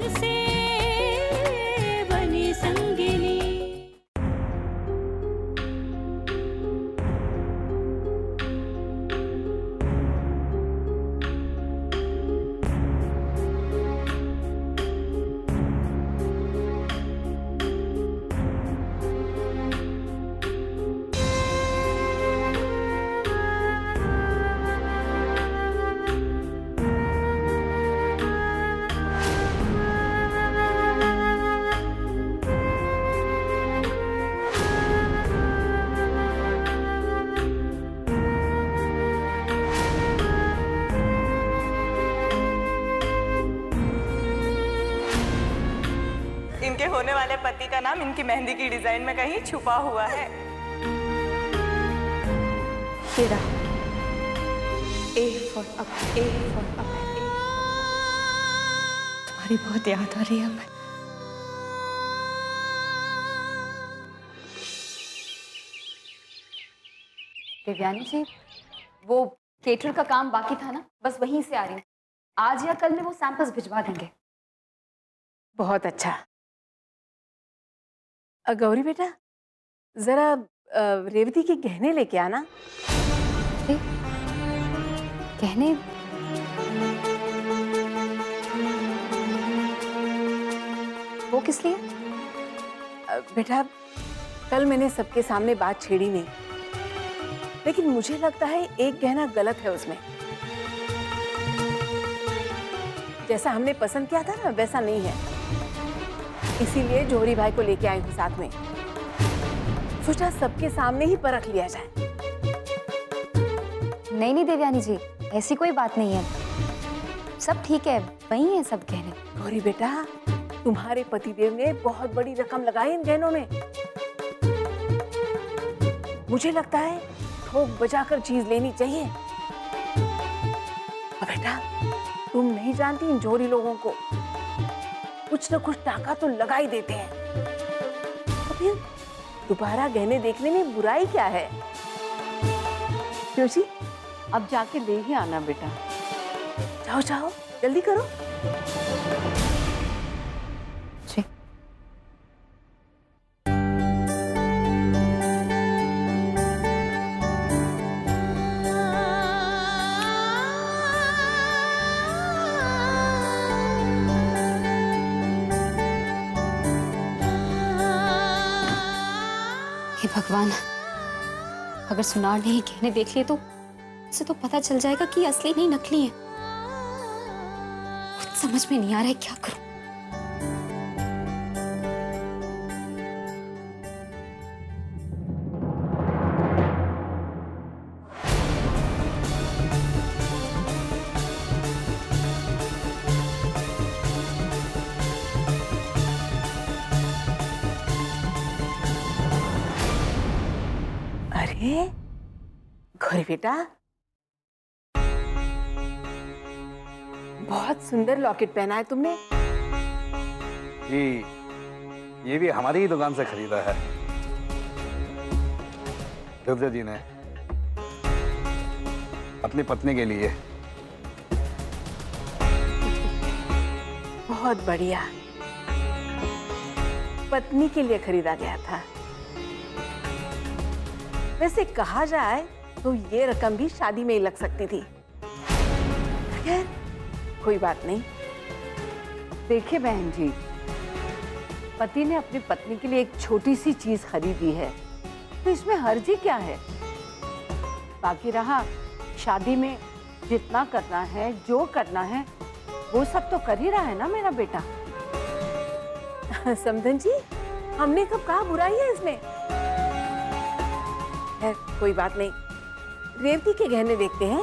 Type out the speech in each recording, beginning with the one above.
से बनी संगिनी। इनके होने वाले पति का नाम इनकी मेहंदी की डिजाइन में कहीं छुपा हुआ है। तेरा A for Abhay, A for अभय, तुम्हारी बहुत याद आ रही है अभय। देवयानी जी, वो केटरर का काम बाकी था ना, बस वहीं से आ रही हूँ। आज या कल में वो सैंपल्स भिजवा देंगे। बहुत अच्छा। गौरी बेटा, जरा रेवती के गहने लेके आना। गहने? वो किस लिए? बेटा, कल मैंने सबके सामने बात छेड़ी नहीं, लेकिन मुझे लगता है एक गहना गलत है उसमें। जैसा हमने पसंद किया था ना, वैसा नहीं है। इसीलिए जौहरी भाई को लेके आई हूँ साथ में। सोचा सबके सामने ही परख लिया जाए। नहीं नहीं देवयानी जी, ऐसी कोई बात नहीं है, सब ठीक है, वही है सब गहने। गौरी बेटा, तुम्हारे पतिदेव ने बहुत बड़ी रकम लगाई इन गहनों में। मुझे लगता है ठोक बजाकर चीज लेनी चाहिए। और बेटा, तुम नहीं जानती इन जौहरी लोगों को, कुछ न कुछ टाका तो लगा ही देते हैं। तो फिर दोबारा गहने देखने में बुराई क्या है? जोशी, अब जाके ले ही आना बेटा। जाओ जाओ, जल्दी करो। जी। हे भगवान, अगर सुनार ने ही गहने देख लिए तो उसे तो पता चल जाएगा कि असली नहीं नकली है। कुछ समझ में नहीं आ रहा है, क्या करूं? अरे गौरी बेटा, बहुत सुंदर लॉकेट पहना है तुमने। जी, ये भी हमारी ही दुकान से खरीदा है, दुर्गा जी ने अपनी पत्नी के लिए। बहुत बढ़िया, पत्नी के लिए खरीदा गया था। वैसे कहा जाए तो ये रकम भी शादी में ही लग सकती थी। खैर, कोई बात नहीं। देखिए बहन जी, पति ने अपनी पत्नी के लिए एक छोटी सी चीज खरीदी है, तो इसमें हर्जी क्या है? बाकी रहा शादी में जितना करना है, जो करना है, वो सब तो कर ही रहा है ना मेरा बेटा। समधन जी, हमने कब कहा बुराई है इसमें? खैर, कोई बात नहीं। रेवती के गहने देखते हैं।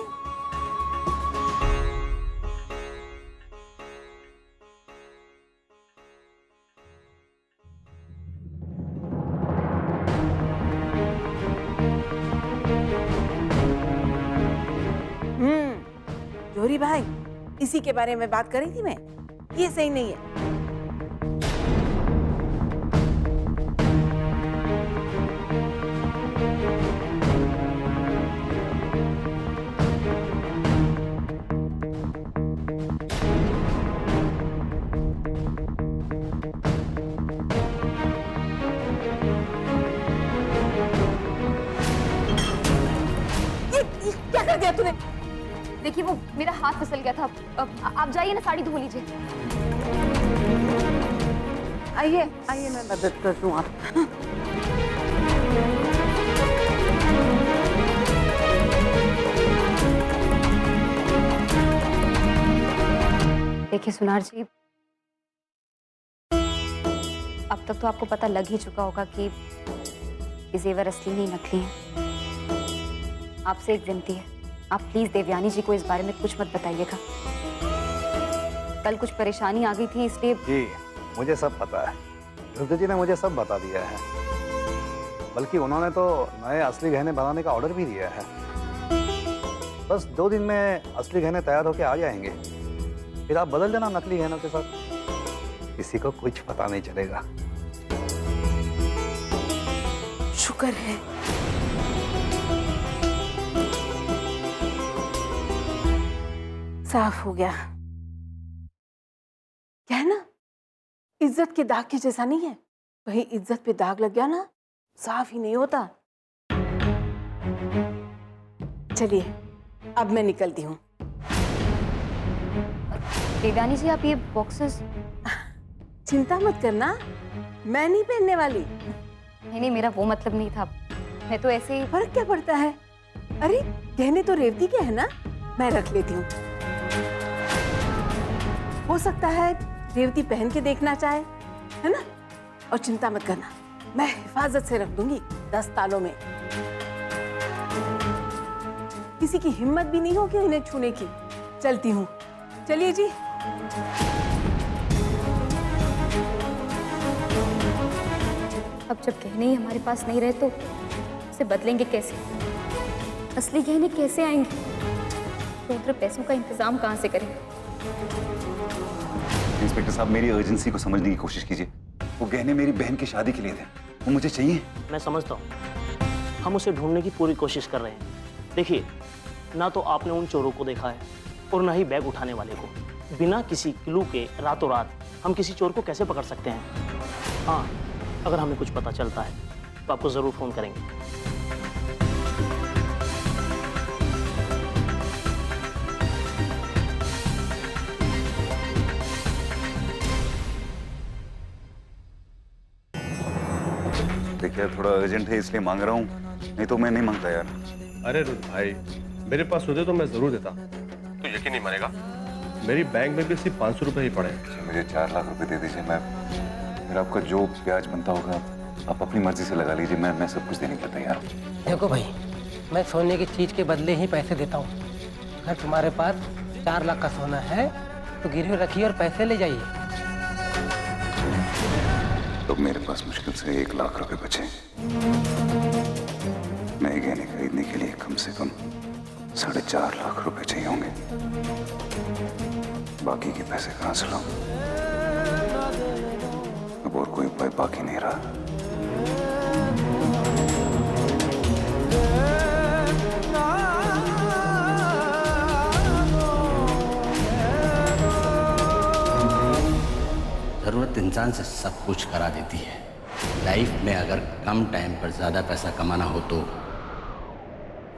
जौहरी भाई, इसी के बारे में बात कर रही थी मैं। ये सही नहीं है। तूने? देखिए वो मेरा हाथ फिसल गया था। आप जाइए ना, साड़ी धो लीजिए। आइए आइए, मैं मदद कर दूं आप। देखिए सुनार जी, अब तक तो आपको पता लग ही चुका होगा कि ये जेवर असली नहीं नकली हैं। आपसे एक विनती है, आप प्लीज देवयानी जी को इस बारे में कुछ मत बताइएगा। कल कुछ परेशानी आ गई थी इसलिए। जी मुझे सब पता है, दुर्गा जी ने मुझे सब बता दिया है, बल्कि उन्होंने तो नए असली गहने बनाने का ऑर्डर भी दिया है। बस 2 दिन में असली गहने तैयार होके आ जाएंगे, फिर आप बदल देना नकली गहनों के साथ, किसी को कुछ पता नहीं चलेगा। शुक्र है। साफ हो गया। क्या है ना, इज्जत के दाग के जैसा नहीं है। कहीं इज्जत पे दाग लग गया ना, साफ ही नहीं होता। चलिए अब मैं निकलती हूँ। देवयानी जी, आप ये बॉक्सेस। चिंता मत करना, मैं नहीं पहनने वाली। नहीं, मेरा वो मतलब नहीं था। मैं तो ऐसे ही। फर्क क्या पड़ता है? अरे गहने तो रेवती के है ना, मैं रख लेती हूँ। हो सकता है रेवती पहन के देखना चाहे, है ना? और चिंता मत करना, मैं हिफाजत से रख दूंगी 10 तालों में। किसी की हिम्मत भी नहीं होगी इन्हें छूने की। चलती हूँ। चलिए जी। अब जब गहने ही हमारे पास नहीं रहे तो उसे बदलेंगे कैसे? असली गहने कैसे आएंगे? तो उधर पैसों का इंतजाम कहाँ से करें? इंस्पेक्टर साहब, मेरी अर्जेंसी को समझने की कोशिश कीजिए। वो गहने मेरी बहन की शादी के लिए थे, वो मुझे चाहिए। मैं समझता हूँ, हम उसे ढूंढने की पूरी कोशिश कर रहे हैं। देखिए, ना तो आपने उन चोरों को देखा है और ना ही बैग उठाने वाले को। बिना किसी क्लू के रातों रात हम किसी चोर को कैसे पकड़ सकते हैं? हाँ, अगर हमें कुछ पता चलता है तो आपको ज़रूर फ़ोन करेंगे। देखिए थोड़ा अर्जेंट है इसलिए मांग रहा हूँ, नहीं तो मैं नहीं मांगता यार। अरे रुद्र भाई, मेरे पास होते तो मैं जरूर देता। तो यकीन नहीं मानेगा, मेरी बैंक में भी सिर्फ 500 रुपए ही पड़े। मुझे 4 लाख रुपए दे दीजिए, मैं फिर आपका जो ब्याज बनता होगा आप अपनी मर्जी से लगा लीजिए। मैं सब कुछ देने के लिए तैयार हूँ। देखो भाई, मैं सोने की चीज के बदले ही पैसे देता हूँ। अगर तुम्हारे पास 4 लाख का सोना है तो गिरवी रखिए और पैसे ले जाइए। तो मेरे पास मुश्किल से 1 लाख रुपए बचे। नए गहने खरीदने के लिए कम से कम 4.5 लाख रुपए चाहिए होंगे। बाकी के पैसे कहाँ से लाऊं? अब और कोई उपाय बाकी नहीं रहा। ज़रूरत इंसान से सब कुछ करा देती है। लाइफ में अगर कम टाइम पर ज़्यादा पैसा कमाना हो तो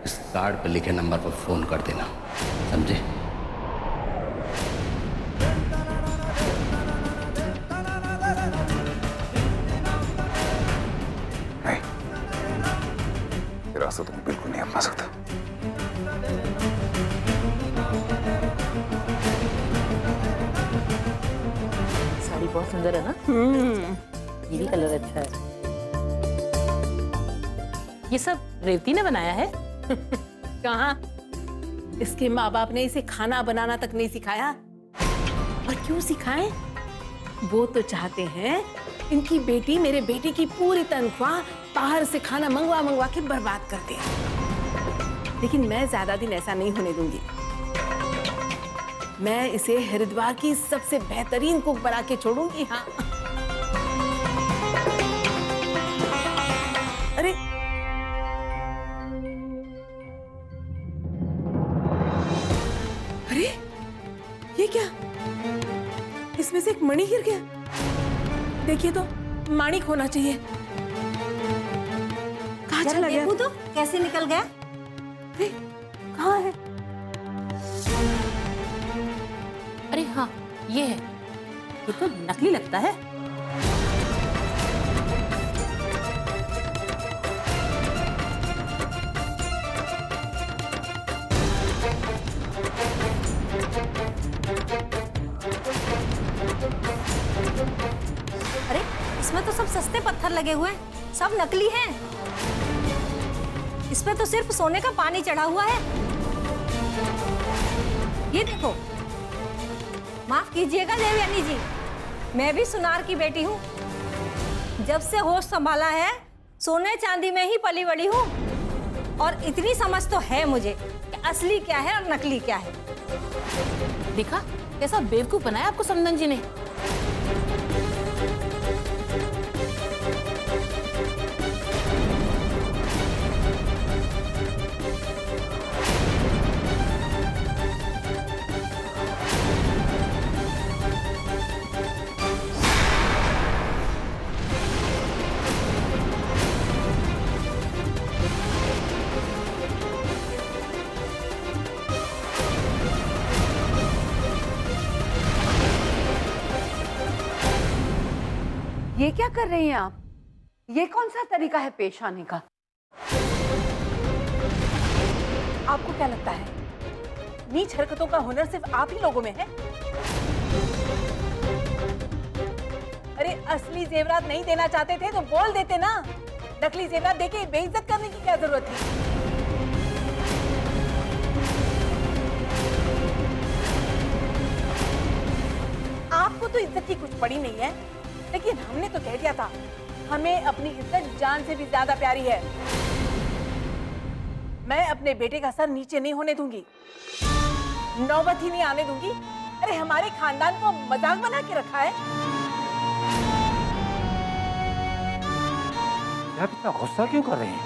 इस कार्ड पर लिखे नंबर पर फ़ोन कर देना, समझे? नहीं, ये रास्ता तो मैं बिल्कुल नहीं अपना सकता। साड़ी बहुत सुंदर है ना? ये भी कलर अच्छा है। ये सब रेवती ने बनाया है? कहाँ? इसके माँ बाप ने इसे खाना बनाना तक नहीं सिखाया। और क्यों सिखाएं? वो तो चाहते हैं इनकी बेटी मेरे बेटे की पूरी तनख्वाह बाहर से खाना मंगवा मंगवा के बर्बाद कर दे। लेकिन मैं ज्यादा दिन ऐसा नहीं होने दूंगी। मैं इसे हरिद्वार की सबसे बेहतरीन कुक बना के छोड़ूंगी। हाँ। अरे अरे ये क्या? इसमें से एक मणि गिर गया। देखिए तो, माणिक होना चाहिए। कहाँ चला गया? तो कैसे निकल गया? अरे, कहाँ है? हाँ ये है, ये तो नकली लगता है। अरे इसमें तो सब सस्ते पत्थर लगे हुए हैं, सब नकली हैं। इसमें तो सिर्फ सोने का पानी चढ़ा हुआ है। ये देखो, माफ कीजिएगा देवयानी जी, मैं भी सुनार की बेटी हूँ। जब से होश संभाला है सोने चांदी में ही पली बड़ी हूँ, और इतनी समझ तो है मुझे कि असली क्या है और नकली क्या है। देखा कैसा बेवकूफ बनाया आपको समदन जी ने। ये क्या कर रही हैं आप? ये कौन सा तरीका है पेश आने का? आपको क्या लगता है नीच हरकतों का हुनर सिर्फ आप ही लोगों में है? अरे असली जेवरात नहीं देना चाहते थे तो बोल देते ना, नकली जेवरात देके बेइज्जत करने की क्या जरूरत थी? आपको तो इज्जत की कुछ पड़ी नहीं है, लेकिन हमने तो कह दिया था हमें अपनी इज्जत जान से भी ज्यादा प्यारी है। मैं अपने बेटे का सर नीचे नहीं होने दूंगी, नौबत ही नहीं आने दूंगी। अरे हमारे खानदान को मजाक बना के रखा है। आप इतना गुस्सा क्यों कर रहे हैं?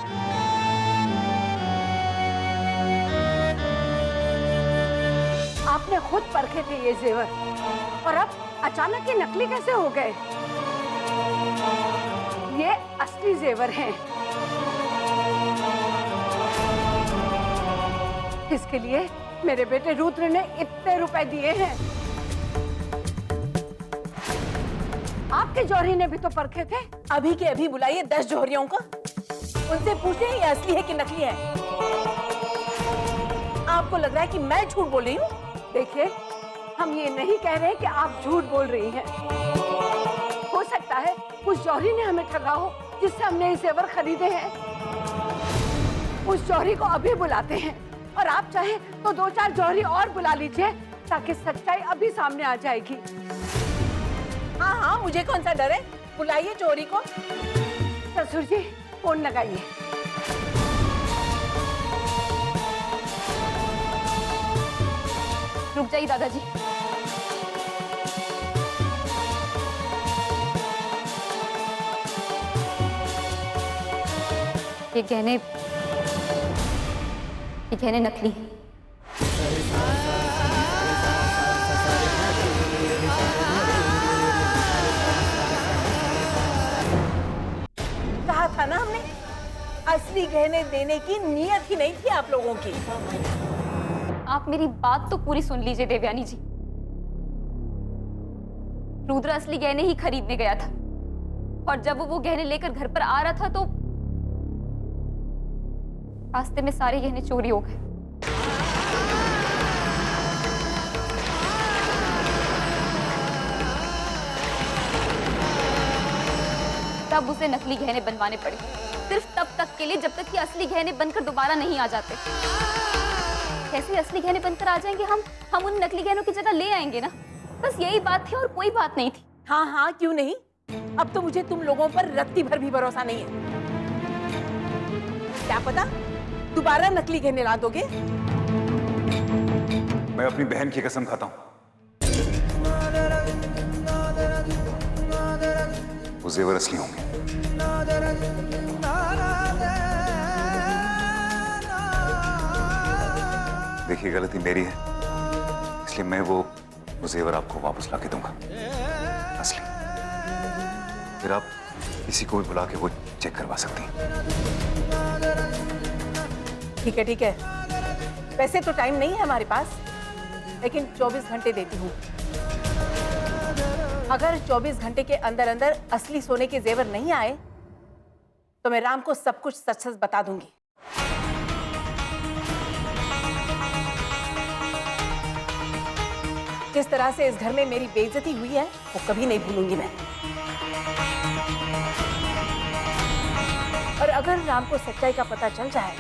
आपने खुद परखे थे ये जेवर, और अब अचानक ये नकली कैसे हो गए? ये असली जेवर हैं। इसके लिए मेरे बेटे रुद्र ने इतने रुपए दिए हैं। आपके जौहरी ने भी तो परखे थे। अभी के अभी बुलाइए 10 जौहरियों को, उनसे पूछे ये असली है कि नकली है। आपको लग रहा है कि मैं झूठ बोल रही हूँ? देखिए, हम ये नहीं कह रहे कि आप झूठ बोल रही हैं। हो सकता है उस जौहरी ने हमें ठगा हो जिससे हमने ये जेवर खरीदे हैं। उस जौहरी को अभी बुलाते हैं, और आप चाहे तो 2-4 जौहरी और बुला लीजिए ताकि सच्चाई अभी सामने आ जाएगी। हाँ हाँ, मुझे कौन सा डर है, बुलाइए जौहरी को। ससुर जी फोन लगाइए। रुक जाइए दादाजी। ये गहने नकली हैं। कहा था ना हमने, असली गहने देने की नीयत ही नहीं थी आप लोगों की। आप मेरी बात तो पूरी सुन लीजिए देवयानी जी। रुद्र असली गहने ही खरीदने गया था, और जब वो गहने लेकर घर पर आ रहा था तो रास्ते में सारे गहने चोरी हो गए। तब उसे नकली गहने बनवाने पड़े, सिर्फ तब तक के लिए जब तक कि असली गहने बनकर दोबारा नहीं आ जाते। कैसे असली गहने बनकर आ जाएंगे हम उन नकली गहनों की जगह ले आएंगे ना। बस यही बात थी और कोई बात नहीं थी। हाँ हाँ, क्यों नहीं। अब तो मुझे तुम लोगों पर रत्ती भर भी भरोसा नहीं है। क्या पता दोबारा नकली गहने ला दोगे। मैं अपनी बहन की कसम खाता हूं, वो जेवर असली होंगे। देखिए, गलती मेरी है, इसलिए मैं वो जेवर आपको वापस ला के दूंगा असली। फिर आप किसी को भी बुला के वो चेक करवा सकती हैं। ठीक है, वैसे तो टाइम नहीं है हमारे पास, लेकिन 24 घंटे देती हूँ। अगर 24 घंटे के अंदर अंदर असली सोने के जेवर नहीं आए तो मैं राम को सब कुछ सच सच बता दूंगी। जिस तरह से इस घर में मेरी बेइज्जती हुई है वो कभी नहीं भूलूंगी मैं। और अगर राम को सच्चाई का पता चल जाए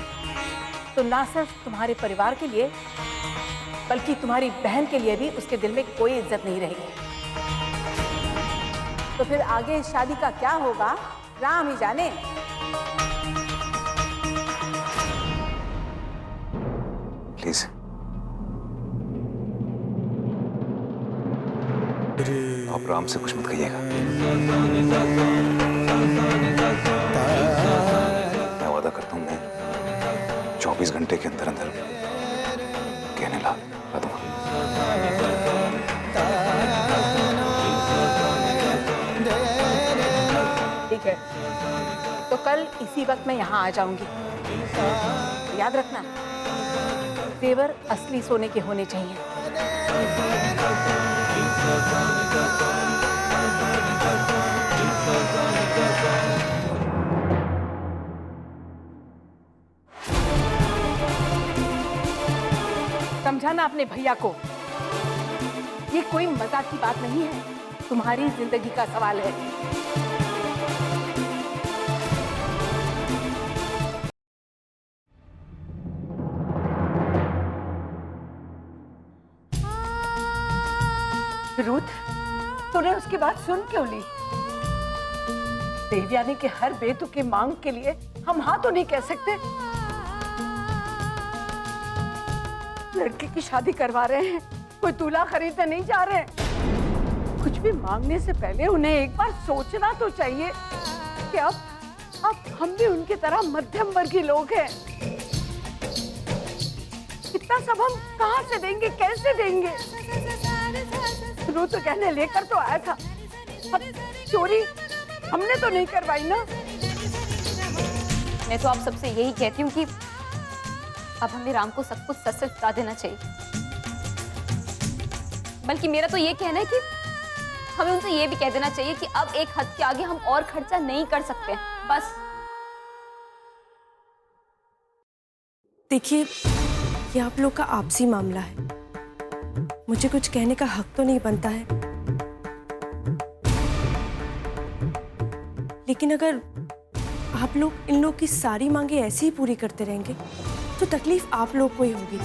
तो ना सिर्फ तुम्हारे परिवार के लिए बल्कि तुम्हारी बहन के लिए भी उसके दिल में कोई इज्जत नहीं रहेगी। तो फिर आगे शादी का क्या होगा राम ही जाने। प्लीज आप राम से कुछ मत कहिएगा। मैं वादा करता हूं मैं 24 घंटे के अंदर अंदर कहने ला दूंगा। ठीक है, तो कल इसी वक्त मैं यहाँ आ जाऊंगी। याद रखना जेवर असली सोने के होने चाहिए। समझाना अपने भैया को, ये कोई मजाक की बात नहीं है, तुम्हारी जिंदगी का सवाल है। रुथ, तूने उसकी बात सुन क्यों ली? देवयानी के हर बेतुकी मांग के लिए हम हाँ तो नहीं कह सकते। लड़की की शादी करवा रहे हैं, कोई दूल्हा खरीदने नहीं जा रहे हैं। कुछ भी मांगने से पहले उन्हें एक बार सोचना तो चाहिए कि अब हम भी उनकी तरह मध्यम वर्गीय लोग हैं। इतना सब हम कहाँ से देंगे, कैसे देंगे? रुथ तो कहने लेकर तो आया था, अब चोरी हमने तो नहीं करवाई ना। मैं तो आप सबसे यही कहती हूँ कि अब हमें राम को सब कुछ सच सच बता देना चाहिए। बल्कि मेरा तो ये कहना है कि हमें उनसे ये भी कह देना चाहिए कि अब एक हद के आगे हम और खर्चा नहीं कर सकते। बस देखिए, ये आप लोग का आपसी मामला है, मुझे कुछ कहने का हक तो नहीं बनता है, लेकिन अगर आप लोग इन लोग की सारी मांगे ऐसे ही पूरी करते रहेंगे तो तकलीफ आप लोग को ही होगी।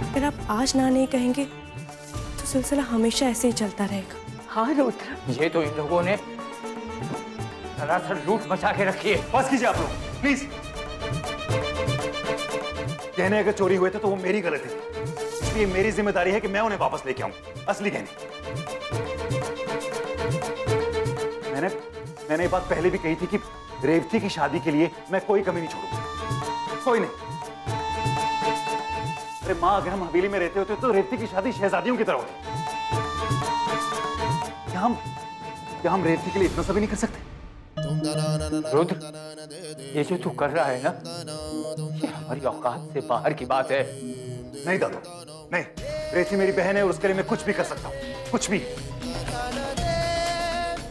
अगर आप आज ना नहीं कहेंगे तो सिलसिला हमेशा ऐसे ही चलता रहेगा। हाँ रुथ, ये तो इन लोगों ने सरासर लूट मचा के रखी है। बस कीजिए आप लोग, प्लीज। गहने अगर चोरी हुए थे तो वो मेरी गलती थी, इसलिए मेरी जिम्मेदारी है कि मैं उन्हें वापस लेके आऊं, असली गहने। मैंने ये बात पहले भी कही थी कि रेवती की शादी के लिए मैं कोई कमी नहीं छोड़ूंगा, कोई नहीं। अरे माँ, अगर हम हवेली में रहते होते तो रेवती की शादी शहजादियों की तरह होती। क्या हम रेवती के लिए इतना सभी नहीं कर सकते? रुद्र, ये जो तू कर रहा है ना, ये हमारी औकात से बाहर की बात है। नहीं दादू, नहीं। रेवती मेरी बहन है और उसके लिए मैं कुछ भी कर सकता हूँ, कुछ भी।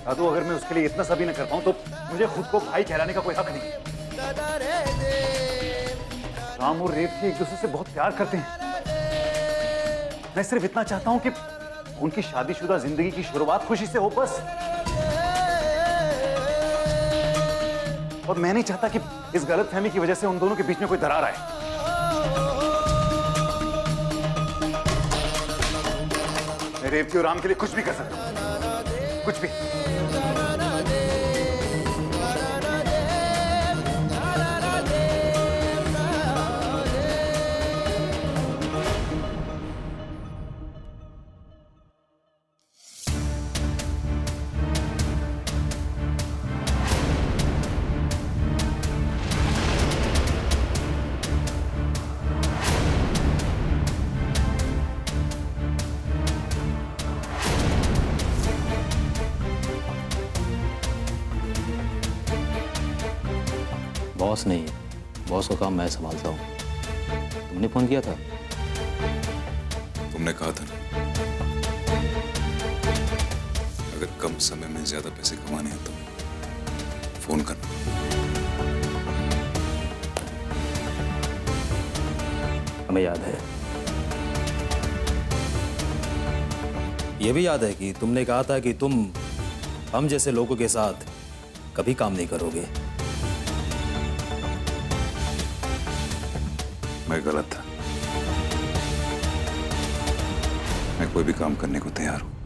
दादू, अगर मैं उसके लिए इतना सभी न कर पाऊं तो मुझे खुद को भाई कहलाने का कोई हक नहीं। राम और रेवती एक दूसरे से बहुत प्यार करते हैं। मैं सिर्फ इतना चाहता हूं कि उनकी शादीशुदा जिंदगी की शुरुआत खुशी से हो, बस। और मैं नहीं चाहता कि इस गलतफहमी की वजह से उन दोनों के बीच में कोई दरार आए। मैं रेवती और राम के लिए कुछ भी कर सकता हूं, कुछ भी। बॉस नहीं है, बॉस का काम मैं संभालता हूँ। तुमने फोन किया था? तुमने कहा था ना अगर कम समय में ज्यादा पैसे कमाने हैं तो फोन करना। हमें याद है, ये भी याद है कि तुमने कहा था कि तुम हम जैसे लोगों के साथ कभी काम नहीं करोगे। मैं गलत था। मैं कोई भी काम करने को तैयार हूं।